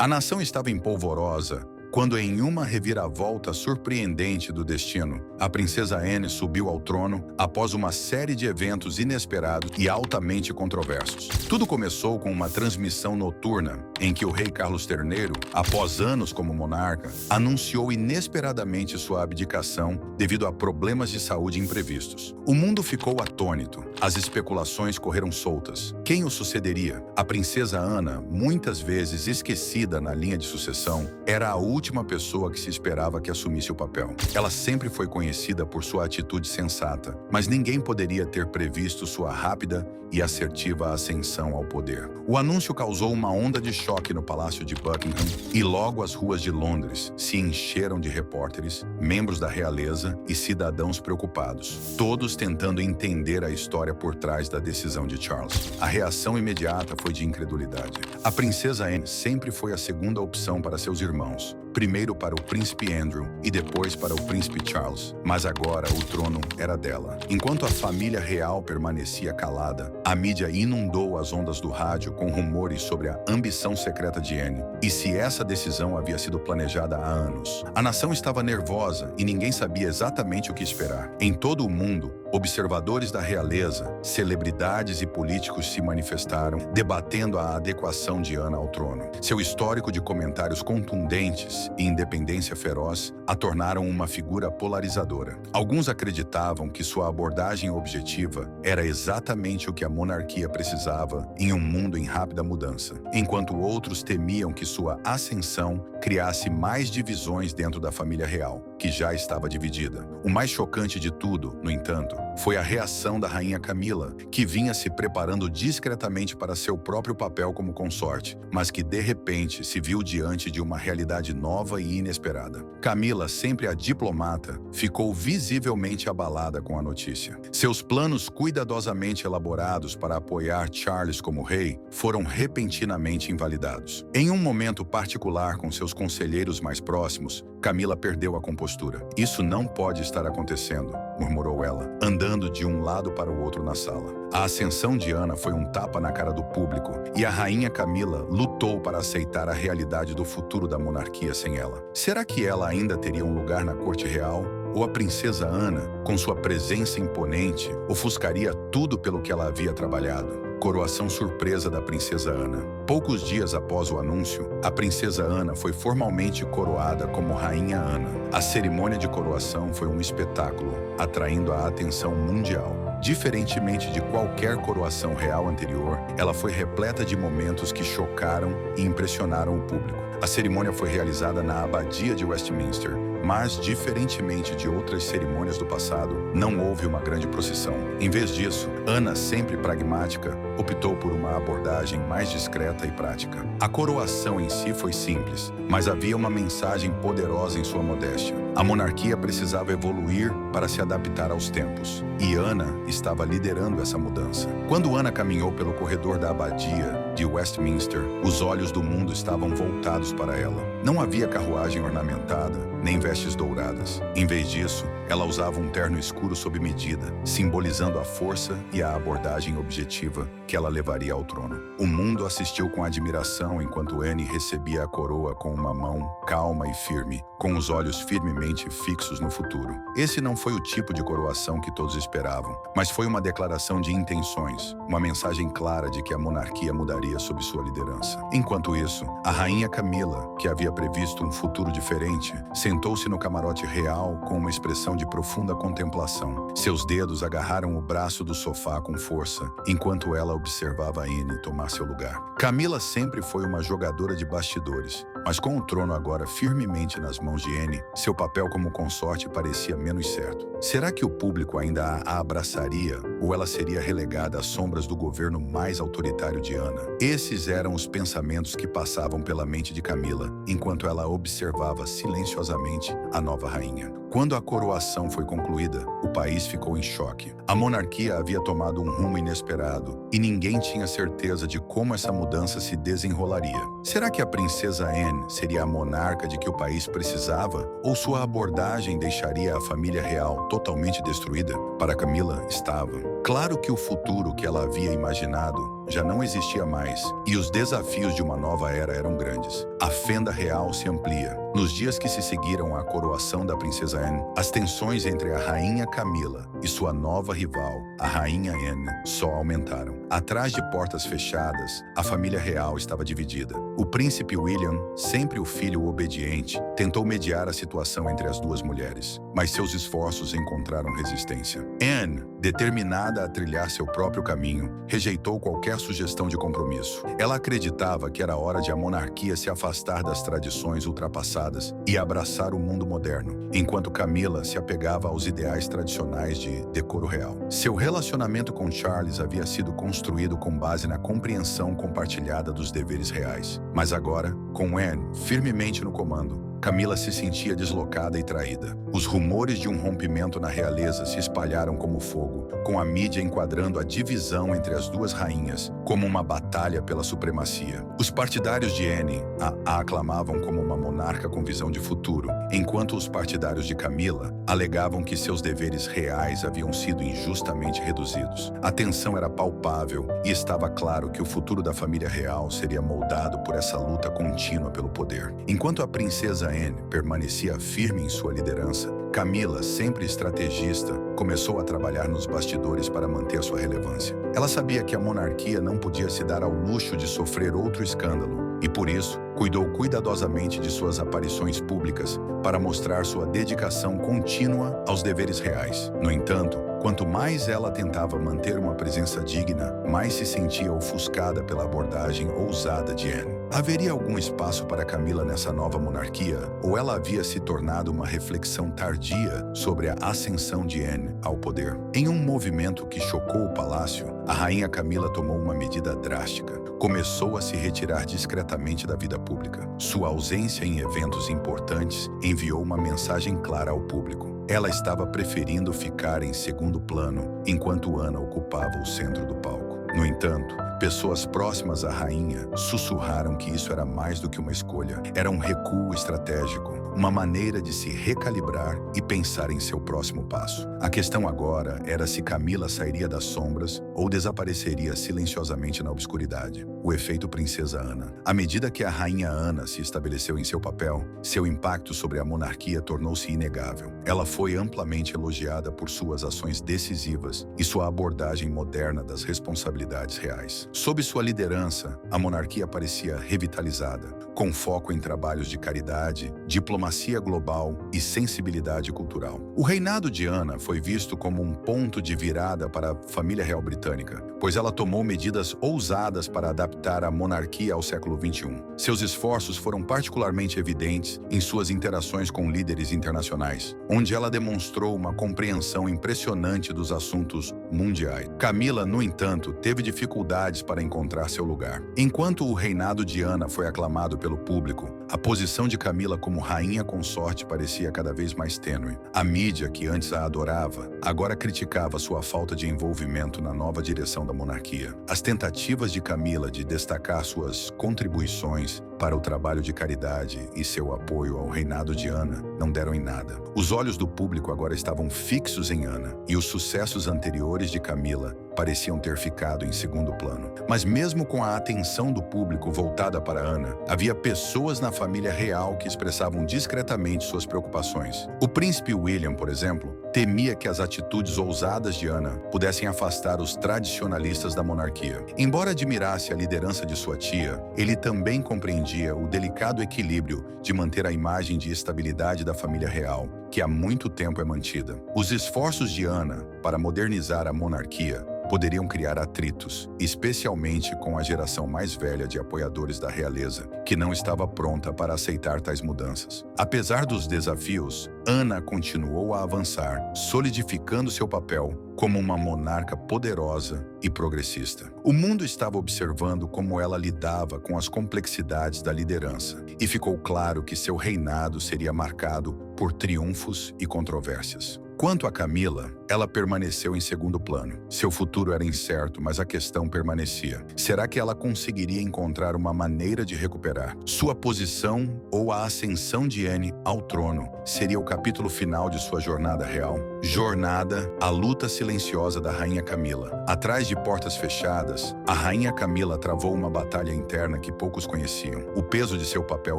A nação estava em polvorosa quando, em uma reviravolta surpreendente do destino, a princesa Anne subiu ao trono após uma série de eventos inesperados e altamente controversos. Tudo começou com uma transmissão noturna em que o rei Carlos III, após anos como monarca, anunciou inesperadamente sua abdicação devido a problemas de saúde imprevistos. O mundo ficou atônito. As especulações correram soltas. Quem o sucederia? A princesa Ana, muitas vezes esquecida na linha de sucessão, era a última pessoa que se esperava que assumisse o papel. Ela sempre foi conhecida por sua atitude sensata, mas ninguém poderia ter previsto sua rápida e assertiva ascensão ao poder. O anúncio causou uma onda de choque no Palácio de Buckingham e logo as ruas de Londres se encheram de repórteres, membros da realeza e cidadãos preocupados, todos tentando entender a história por trás da decisão de Charles. A reação imediata foi de incredulidade. A princesa Anne sempre foi a segunda opção para seus irmãos, primeiro para o príncipe Andrew e depois para o príncipe Charles, mas agora o trono era dela. Enquanto a família real permanecia calada, a mídia inundou as ondas do rádio com rumores sobre a ambição secreta de Anne e se essa decisão havia sido planejada há anos. A nação estava nervosa e ninguém sabia exatamente o que esperar. Em todo o mundo, observadores da realeza, celebridades e políticos se manifestaram, debatendo a adequação de Ana ao trono. Seu histórico de comentários contundentes e independência feroz a tornaram uma figura polarizadora. Alguns acreditavam que sua abordagem objetiva era exatamente o que a monarquia precisava em um mundo em rápida mudança, enquanto outros temiam que sua ascensão criasse mais divisões dentro da família real, que já estava dividida. O mais chocante de tudo, no entanto, foi a reação da rainha Camila, que vinha se preparando discretamente para seu próprio papel como consorte, mas que de repente se viu diante de uma realidade nova e inesperada. Camila, sempre a diplomata, ficou visivelmente abalada com a notícia. Seus planos cuidadosamente elaborados para apoiar Charles como rei foram repentinamente invalidados. Em um momento particular com seus conselheiros mais próximos, Camila perdeu a compostura. "Isso não pode estar acontecendo", murmurou ela, andando de um lado para o outro na sala. A ascensão de Ana foi um tapa na cara do público e a rainha Camila lutou para aceitar a realidade do futuro da monarquia sem ela. Será que ela ainda teria um lugar na corte real? Ou a princesa Ana, com sua presença imponente, ofuscaria tudo pelo que ela havia trabalhado? Coroação surpresa da princesa Ana. Poucos dias após o anúncio, a princesa Ana foi formalmente coroada como Rainha Ana. A cerimônia de coroação foi um espetáculo, atraindo a atenção mundial. Diferentemente de qualquer coroação real anterior, ela foi repleta de momentos que chocaram e impressionaram o público. A cerimônia foi realizada na Abadia de Westminster, mas, diferentemente de outras cerimônias do passado, não houve uma grande procissão. Em vez disso, Ana, sempre pragmática, optou por uma abordagem mais discreta e prática. A coroação em si foi simples, mas havia uma mensagem poderosa em sua modéstia. A monarquia precisava evoluir para se adaptar aos tempos, e Ana estava liderando essa mudança. Quando Ana caminhou pelo corredor da Abadia de Westminster, os olhos do mundo estavam voltados para ela. Não havia carruagem ornamentada, nem vestes douradas. Em vez disso, ela usava um terno escuro sob medida, simbolizando a força e a abordagem objetiva que ela levaria ao trono. O mundo assistiu com admiração enquanto Anne recebia a coroa com uma mão calma e firme, com os olhos firmemente fixos no futuro. Esse não foi o tipo de coroação que todos esperavam, mas foi uma declaração de intenções, uma mensagem clara de que a monarquia mudaria sob sua liderança. Enquanto isso, a rainha Camila, que havia previsto um futuro diferente, sentou-se no camarote real com uma expressão de profunda contemplação. Seus dedos agarraram o braço do sofá com força, enquanto ela observava Anne tomar seu lugar. Camila sempre foi uma jogadora de bastidores, mas com o trono agora firmemente nas mãos de Anne, seu papel como consorte parecia menos certo. Será que o público ainda a abraçaria ou ela seria relegada às sombras do governo mais autoritário de Ana? Esses eram os pensamentos que passavam pela mente de Camila, enquanto ela observava silenciosamente a nova rainha. Quando a coroação foi concluída, o país ficou em choque. A monarquia havia tomado um rumo inesperado e ninguém tinha certeza de como essa mudança se desenrolaria. Será que a princesa Anne seria a monarca de que o país precisava? Ou sua abordagem deixaria a família real totalmente destruída? Para Camila, estava. Claro que o futuro que ela havia imaginado já não existia mais, e os desafios de uma nova era eram grandes. A fenda real se amplia. Nos dias que se seguiram à coroação da princesa Anne, as tensões entre a rainha Camila e sua nova rival, a rainha Anne, só aumentaram. Atrás de portas fechadas, a família real estava dividida. O príncipe William, sempre o filho obediente, tentou mediar a situação entre as duas mulheres, mas seus esforços encontraram resistência. Anne, determinada a trilhar seu próprio caminho, rejeitou qualquer sugestão de compromisso. Ela acreditava que era hora de a monarquia se afastar das tradições ultrapassadas e abraçar o mundo moderno, enquanto Camila se apegava aos ideais tradicionais de decoro real. Seu relacionamento com Charles havia sido construído com base na compreensão compartilhada dos deveres reais. Mas agora, com Anne firmemente no comando, Camila se sentia deslocada e traída. Os rumores de um rompimento na realeza se espalharam como fogo, com a mídia enquadrando a divisão entre as duas rainhas como uma batalha pela supremacia. Os partidários de Anne a aclamavam como uma monarca com visão de futuro, enquanto os partidários de Camila alegavam que seus deveres reais haviam sido injustamente reduzidos. A tensão era palpável e estava claro que o futuro da família real seria moldado por essa luta contínua pelo poder. Enquanto a princesa Anne permanecia firme em sua liderança, Camila, sempre estrategista, começou a trabalhar nos bastidores para manter sua relevância. Ela sabia que a monarquia não podia se dar ao luxo de sofrer outro escândalo e, por isso, cuidou cuidadosamente de suas aparições públicas para mostrar sua dedicação contínua aos deveres reais. No entanto, quanto mais ela tentava manter uma presença digna, mais se sentia ofuscada pela abordagem ousada de Anne. Haveria algum espaço para Camila nessa nova monarquia, ou ela havia se tornado uma reflexão tardia sobre a ascensão de Anne ao poder? Em um movimento que chocou o palácio, a rainha Camila tomou uma medida drástica. Começou a se retirar discretamente da vida pública. Sua ausência em eventos importantes enviou uma mensagem clara ao público. Ela estava preferindo ficar em segundo plano, enquanto Ana ocupava o centro do palco. No entanto, pessoas próximas à rainha sussurraram que isso era mais do que uma escolha. Era um recuo estratégico, uma maneira de se recalibrar e pensar em seu próximo passo. A questão agora era se Camila sairia das sombras ou desapareceria silenciosamente na obscuridade. O efeito Princesa Ana. À medida que a rainha Ana se estabeleceu em seu papel, seu impacto sobre a monarquia tornou-se inegável. Ela foi amplamente elogiada por suas ações decisivas e sua abordagem moderna das responsabilidades reais. Sob sua liderança, a monarquia parecia revitalizada, com foco em trabalhos de caridade, diplomacia global e sensibilidade cultural. O reinado de Ana foi visto como um ponto de virada para a família real britânica, pois ela tomou medidas ousadas para adaptar a monarquia ao século XXI. Seus esforços foram particularmente evidentes em suas interações com líderes internacionais, onde ela demonstrou uma compreensão impressionante dos assuntos mundiais. Camila, no entanto, teve dificuldades para encontrar seu lugar. Enquanto o reinado de Ana foi aclamado pelo público, a posição de Camila como rainha consorte parecia cada vez mais tênue. A mídia, que antes a adorava, agora criticava sua falta de envolvimento na nova direção da monarquia. As tentativas de Camila de destacar suas contribuições para o trabalho de caridade e seu apoio ao reinado de Ana não deram em nada. Os olhos do público agora estavam fixos em Ana, e os sucessos anteriores de Camila pareciam ter ficado em segundo plano. Mas mesmo com a atenção do público voltada para Ana, havia pessoas na família real que expressavam discretamente suas preocupações. O príncipe William, por exemplo, temia que as atitudes ousadas de Ana pudessem afastar os tradicionalistas da monarquia. Embora admirasse a liderança de sua tia, ele também compreendia o delicado equilíbrio de manter a imagem de estabilidade da família real, que há muito tempo é mantida. Os esforços de Ana para modernizar a monarquia poderiam criar atritos, especialmente com a geração mais velha de apoiadores da realeza, que não estava pronta para aceitar tais mudanças. Apesar dos desafios, Ana continuou a avançar, solidificando seu papel como uma monarca poderosa e progressista. O mundo estava observando como ela lidava com as complexidades da liderança, e ficou claro que seu reinado seria marcado por triunfos e controvérsias. Quanto a Camila, ela permaneceu em segundo plano. Seu futuro era incerto, mas a questão permanecia. Será que ela conseguiria encontrar uma maneira de recuperar sua posição, ou a ascensão de Anne ao trono seria o capítulo final de sua jornada real? Jornada, a luta silenciosa da Rainha Camila. Atrás de portas fechadas, a Rainha Camila travou uma batalha interna que poucos conheciam. O peso de seu papel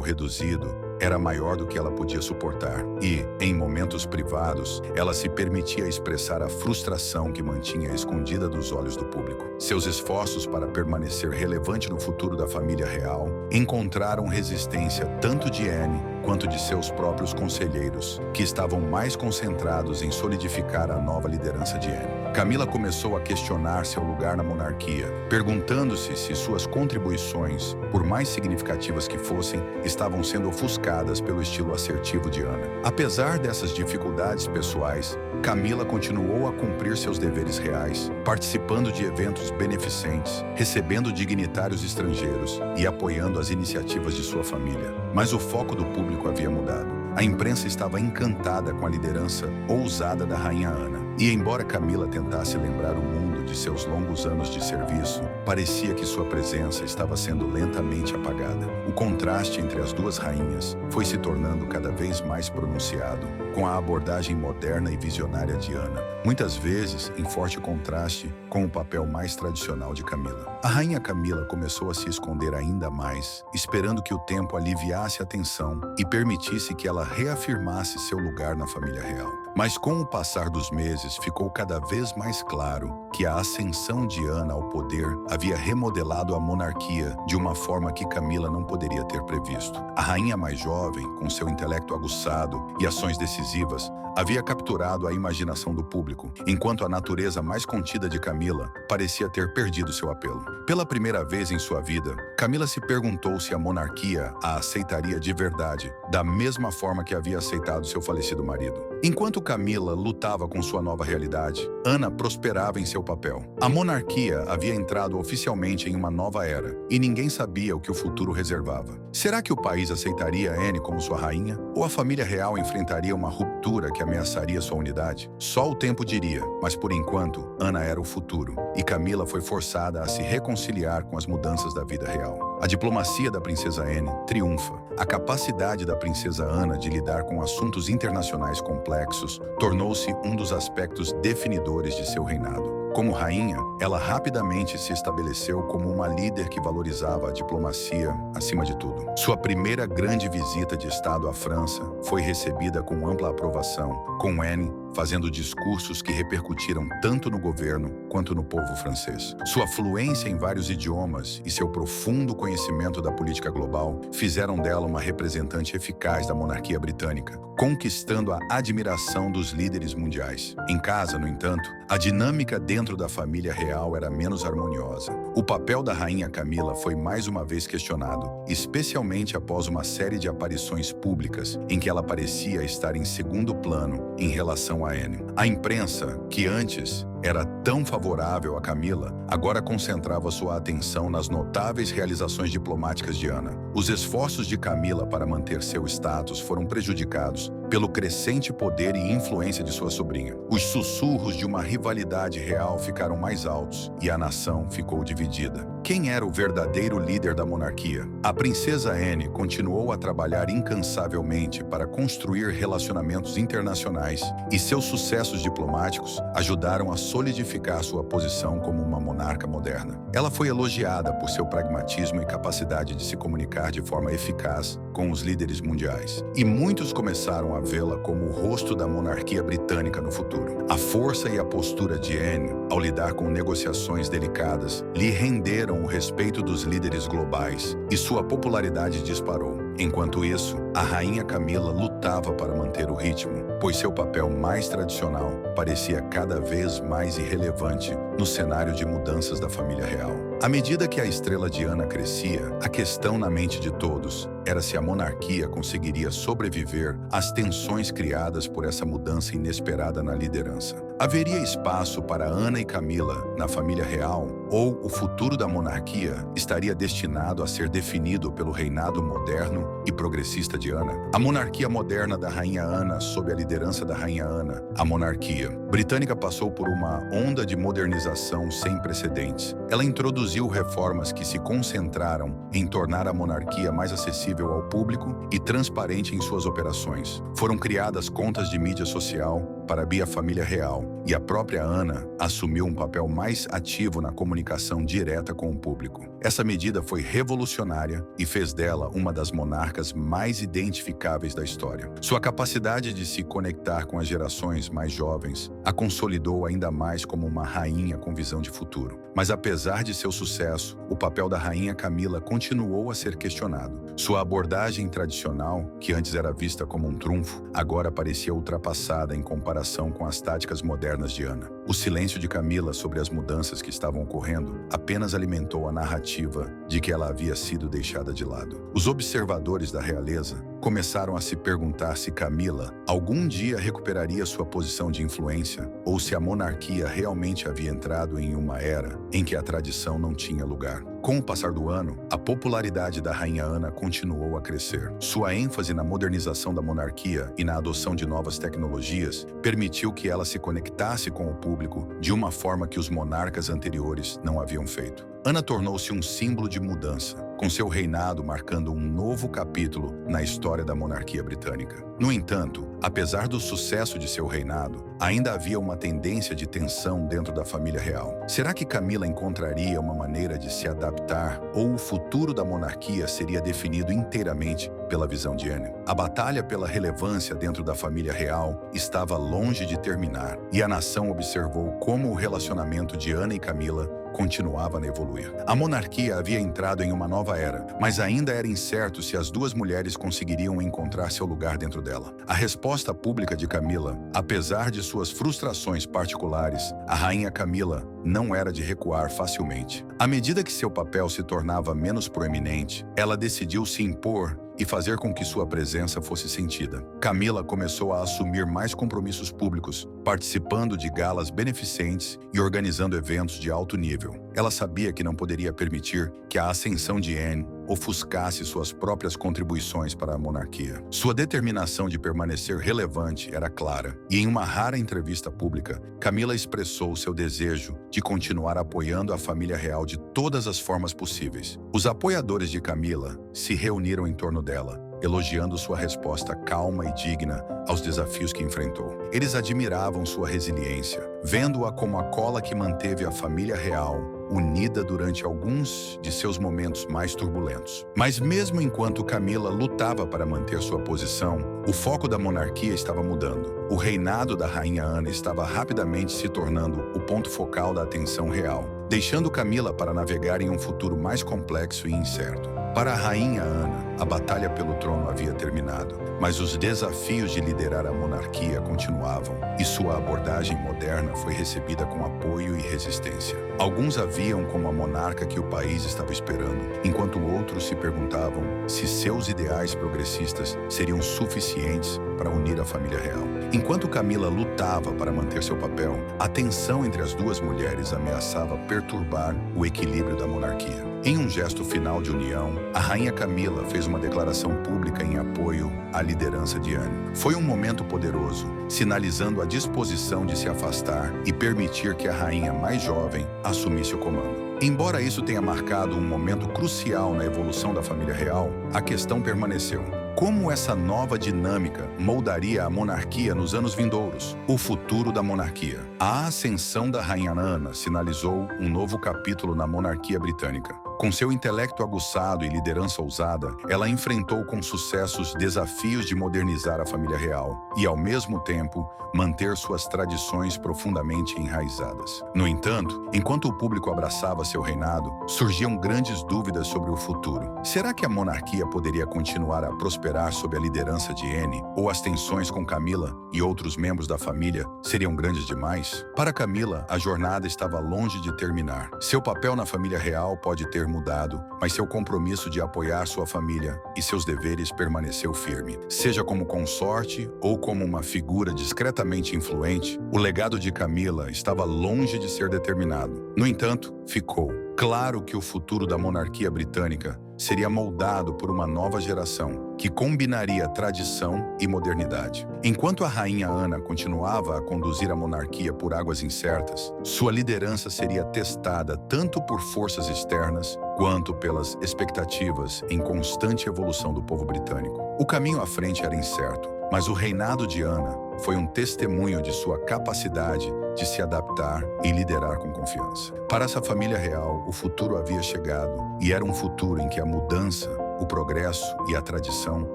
reduzido era maior do que ela podia suportar e, em momentos privados, ela se permitia expressar a frustração que mantinha escondida dos olhos do público. Seus esforços para permanecer relevante no futuro da família real encontraram resistência tanto de Anne quanto de seus próprios conselheiros, que estavam mais concentrados em solidificar a nova liderança de Anne. Camila começou a questionar seu lugar na monarquia, perguntando-se se suas contribuições, por mais significativas que fossem, estavam sendo ofuscadas pelo estilo assertivo de Ana. Apesar dessas dificuldades pessoais, Camila continuou a cumprir seus deveres reais, participando de eventos beneficentes, recebendo dignitários estrangeiros e apoiando as iniciativas de sua família. Mas o foco do público havia mudado. A imprensa estava encantada com a liderança ousada da Rainha Ana. E embora Camila tentasse lembrar o mundo de seus longos anos de serviço, parecia que sua presença estava sendo lentamente apagada. O contraste entre as duas rainhas foi se tornando cada vez mais pronunciado, com a abordagem moderna e visionária de Ana, muitas vezes em forte contraste com o papel mais tradicional de Camila. A Rainha Camila começou a se esconder ainda mais, esperando que o tempo aliviasse a tensão e permitisse que ela reafirmasse seu lugar na família real. Mas com o passar dos meses, ficou cada vez mais claro que a ascensão de Ana ao poder havia remodelado a monarquia de uma forma que Camila não poderia ter previsto. A rainha mais jovem, com seu intelecto aguçado e ações decisivas, havia capturado a imaginação do público, enquanto a natureza mais contida de Camila parecia ter perdido seu apelo. Pela primeira vez em sua vida, Camila se perguntou se a monarquia a aceitaria de verdade, da mesma forma que havia aceitado seu falecido marido. Enquanto Camila lutava com sua nova realidade, Ana prosperava em seu papel. A monarquia havia entrado oficialmente em uma nova era, e ninguém sabia o que o futuro reservava. Será que o país aceitaria Anne como sua rainha? Ou a família real enfrentaria uma ruptura que ameaçaria sua unidade? Só o tempo diria, mas por enquanto, Ana era o futuro, e Camila foi forçada a se reconciliar com as mudanças da vida real. A diplomacia da princesa Anne triunfa. A capacidade da princesa Ana de lidar com assuntos internacionais complexos tornou-se um dos aspectos definidores de seu reinado. Como rainha, ela rapidamente se estabeleceu como uma líder que valorizava a diplomacia acima de tudo. Sua primeira grande visita de Estado à França foi recebida com ampla aprovação, com Anne fazendo discursos que repercutiram tanto no governo quanto no povo francês. Sua fluência em vários idiomas e seu profundo conhecimento da política global fizeram dela uma representante eficaz da monarquia britânica, conquistando a admiração dos líderes mundiais. Em casa, no entanto, a dinâmica dentro da família real era menos harmoniosa. O papel da rainha Camila foi mais uma vez questionado, especialmente após uma série de aparições públicas em que ela parecia estar em segundo plano em relação a Anne. A imprensa, que antes era tão favorável a Camila, agora concentrava sua atenção nas notáveis realizações diplomáticas de Ana. Os esforços de Camila para manter seu status foram prejudicados pelo crescente poder e influência de sua sobrinha. Os sussurros de uma rivalidade real ficaram mais altos e a nação ficou dividida. Quem era o verdadeiro líder da monarquia? A princesa Anne continuou a trabalhar incansavelmente para construir relacionamentos internacionais e seus sucessos diplomáticos ajudaram a solidificar sua posição como uma monarca moderna. Ela foi elogiada por seu pragmatismo e capacidade de se comunicar de forma eficaz com os líderes mundiais, e muitos começaram a vê-la como o rosto da monarquia britânica no futuro. A força e a postura de Anne, ao lidar com negociações delicadas, lhe renderam o respeito dos líderes globais e sua popularidade disparou. Enquanto isso, a rainha Camila lutava para manter o ritmo, pois seu papel mais tradicional parecia cada vez mais irrelevante no cenário de mudanças da família real. À medida que a estrela de Ana crescia, a questão na mente de todos era se a monarquia conseguiria sobreviver às tensões criadas por essa mudança inesperada na liderança. Haveria espaço para Ana e Camila na família real, ou o futuro da monarquia estaria destinado a ser definido pelo reinado moderno e progressista de Ana? A monarquia moderna da Rainha Ana, sob a liderança da Rainha Ana, a monarquia britânica passou por uma onda de modernização sem precedentes. Ela introduziu reformas que se concentraram em tornar a monarquia mais acessível ao público e transparente em suas operações. Foram criadas contas de mídia social para a família real, e a própria Ana assumiu um papel mais ativo na comunicação direta com o público. Essa medida foi revolucionária e fez dela uma das monarcas mais identificáveis da história. Sua capacidade de se conectar com as gerações mais jovens a consolidou ainda mais como uma rainha com visão de futuro. Mas apesar de seu sucesso, o papel da rainha Camila continuou a ser questionado. Sua abordagem tradicional, que antes era vista como um trunfo, agora parecia ultrapassada em comparação com as táticas modernas de Ana. O silêncio de Camila sobre as mudanças que estavam ocorrendo apenas alimentou a narrativa de que ela havia sido deixada de lado. Os observadores da realeza começaram a se perguntar se Camila algum dia recuperaria sua posição de influência ou se a monarquia realmente havia entrado em uma era em que a tradição não tinha lugar. Com o passar do ano, a popularidade da Rainha Ana continuou a crescer. Sua ênfase na modernização da monarquia e na adoção de novas tecnologias permitiu que ela se conectasse com o público de uma forma que os monarcas anteriores não haviam feito. Ana tornou-se um símbolo de mudança, com seu reinado marcando um novo capítulo na história da monarquia britânica. No entanto, apesar do sucesso de seu reinado, ainda havia uma tendência de tensão dentro da família real. Será que Camila encontraria uma maneira de se adaptar ou o futuro da monarquia seria definido inteiramente pela visão de Anne? A batalha pela relevância dentro da família real estava longe de terminar, e a nação observou como o relacionamento de Ana e Camila continuava a evoluir. A monarquia havia entrado em uma nova era, mas ainda era incerto se as duas mulheres conseguiriam encontrar seu lugar dentro dela. A resposta pública de Camila, apesar de suas frustrações particulares, a rainha Camila não era de recuar facilmente. À medida que seu papel se tornava menos proeminente, ela decidiu se impor e fazer com que sua presença fosse sentida. Camila começou a assumir mais compromissos públicos, participando de galas beneficentes e organizando eventos de alto nível. Ela sabia que não poderia permitir que a ascensão de Anne ofuscasse suas próprias contribuições para a monarquia. Sua determinação de permanecer relevante era clara, e em uma rara entrevista pública, Camila expressou seu desejo de continuar apoiando a família real de todas as formas possíveis. Os apoiadores de Camila se reuniram em torno dela, elogiando sua resposta calma e digna aos desafios que enfrentou. Eles admiravam sua resiliência, vendo-a como a cola que manteve a família real unida durante alguns de seus momentos mais turbulentos. Mas mesmo enquanto Camila lutava para manter sua posição, o foco da monarquia estava mudando. O reinado da Rainha Ana estava rapidamente se tornando o ponto focal da atenção real, deixando Camila para navegar em um futuro mais complexo e incerto. Para a Rainha Ana, a batalha pelo trono havia terminado, mas os desafios de liderar a monarquia continuavam, e sua abordagem moderna foi recebida com apoio e resistência. Alguns a viam como a monarca que o país estava esperando, enquanto outros se perguntavam se seus ideais progressistas seriam suficientes para unir a família real. Enquanto Camila lutava para manter seu papel, a tensão entre as duas mulheres ameaçava perturbar o equilíbrio da monarquia. Em um gesto final de união, a rainha Camila fez uma declaração pública em apoio à liderança de Anne. Foi um momento poderoso, sinalizando a disposição de se afastar e permitir que a rainha mais jovem assumisse o comando. Embora isso tenha marcado um momento crucial na evolução da família real, a questão permaneceu. Como essa nova dinâmica moldaria a monarquia nos anos vindouros? O futuro da monarquia. A ascensão da Rainha Ana sinalizou um novo capítulo na monarquia britânica. Com seu intelecto aguçado e liderança ousada, ela enfrentou com sucesso os desafios de modernizar a família real e, ao mesmo tempo, manter suas tradições profundamente enraizadas. No entanto, enquanto o público abraçava seu reinado, surgiam grandes dúvidas sobre o futuro. Será que a monarquia poderia continuar a prosperar sob a liderança de Anne, ou as tensões com Camila e outros membros da família seriam grandes demais? Para Camila, a jornada estava longe de terminar. Seu papel na família real pode ter mudado, mas seu compromisso de apoiar sua família e seus deveres permaneceu firme. Seja como consorte ou como uma figura discretamente influente, o legado de Camila estava longe de ser determinado. No entanto, ficou claro que o futuro da monarquia britânica seria moldado por uma nova geração que combinaria tradição e modernidade. Enquanto a rainha Ana continuava a conduzir a monarquia por águas incertas, sua liderança seria testada tanto por forças externas quanto pelas expectativas em constante evolução do povo britânico. O caminho à frente era incerto, mas o reinado de Ana foi um testemunho de sua capacidade de se adaptar e liderar com confiança. Para essa família real, o futuro havia chegado e era um futuro em que a mudança, o progresso e a tradição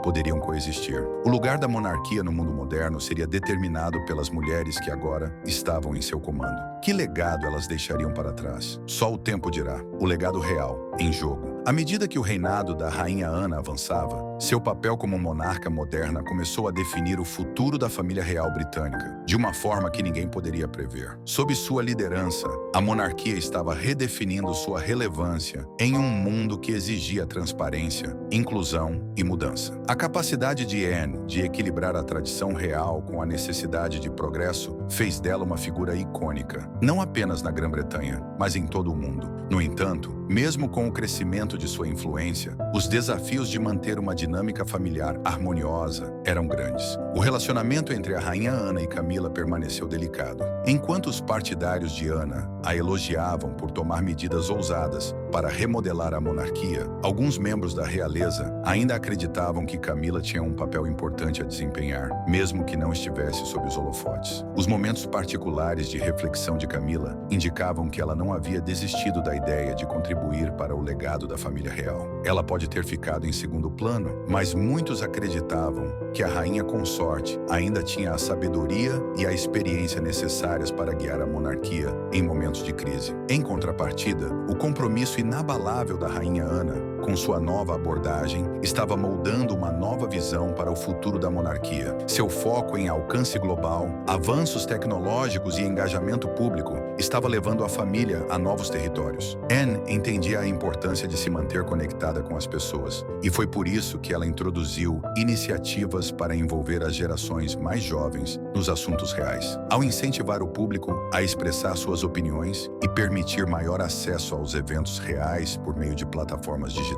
poderiam coexistir. O lugar da monarquia no mundo moderno seria determinado pelas mulheres que agora estavam em seu comando. Que legado elas deixariam para trás? Só o tempo dirá. O legado real, em jogo. À medida que o reinado da rainha Ana avançava, seu papel como monarca moderna começou a definir o futuro da família real britânica, de uma forma que ninguém poderia prever. Sob sua liderança, a monarquia estava redefinindo sua relevância em um mundo que exigia transparência, inclusão e mudança. A capacidade de Anne de equilibrar a tradição real com a necessidade de progresso fez dela uma figura icônica, não apenas na Grã-Bretanha, mas em todo o mundo. No entanto, mesmo com o crescimento de sua influência, os desafios de manter uma dinâmica familiar harmoniosa eram grandes. O relacionamento entre a rainha Ana e Camila permaneceu delicado. Enquanto os partidários de Ana a elogiavam por tomar medidas ousadas para remodelar a monarquia, alguns membros da realeza ainda acreditavam que Camila tinha um papel importante a desempenhar, mesmo que não estivesse sob os holofotes. Os momentos particulares de reflexão de Camila indicavam que ela não havia desistido da ideia de contribuir para o legado da família real. Ela pode ter ficado em segundo plano, mas muitos acreditavam que a rainha consorte ainda tinha a sabedoria e a experiência necessárias para guiar a monarquia em momentos de crise. Em contrapartida, o compromisso inabalável da rainha Ana com sua nova abordagem, estava moldando uma nova visão para o futuro da monarquia. Seu foco em alcance global, avanços tecnológicos e engajamento público estava levando a família a novos territórios. Anne entendia a importância de se manter conectada com as pessoas, e foi por isso que ela introduziu iniciativas para envolver as gerações mais jovens nos assuntos reais. Ao incentivar o público a expressar suas opiniões e permitir maior acesso aos eventos reais por meio de plataformas digitais,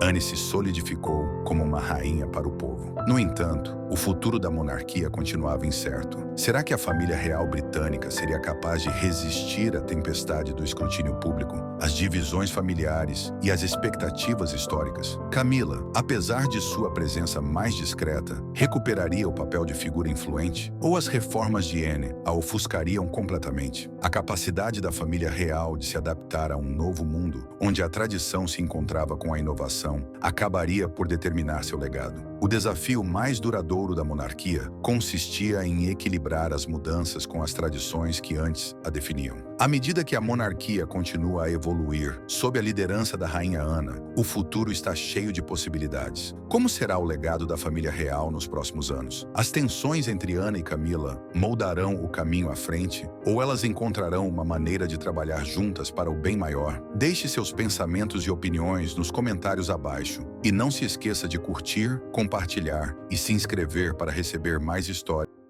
Anne se solidificou como uma rainha para o povo. No entanto, o futuro da monarquia continuava incerto. Será que a família real britânica seria capaz de resistir à tempestade do escrutínio público, às divisões familiares e às expectativas históricas? Camila, apesar de sua presença mais discreta, recuperaria o papel de figura influente? Ou as reformas de Anne a ofuscariam completamente? A capacidade da família real de se adaptar a um novo mundo, onde a tradição se encontrava com a inovação, acabaria por determinar seu legado. O desafio mais duradouro da monarquia consistia em equilibrar as mudanças com as tradições que antes a definiam. À medida que a monarquia continua a evoluir sob a liderança da rainha Ana, o futuro está cheio de possibilidades. Como será o legado da família real nos próximos anos? As tensões entre Ana e Camila moldarão o caminho à frente, ou elas encontrarão uma maneira de trabalhar juntas para o bem maior? Deixe seus pensamentos e opiniões nos comentários abaixo e não se esqueça de curtir, compartilhar e se inscrever para receber mais histórias.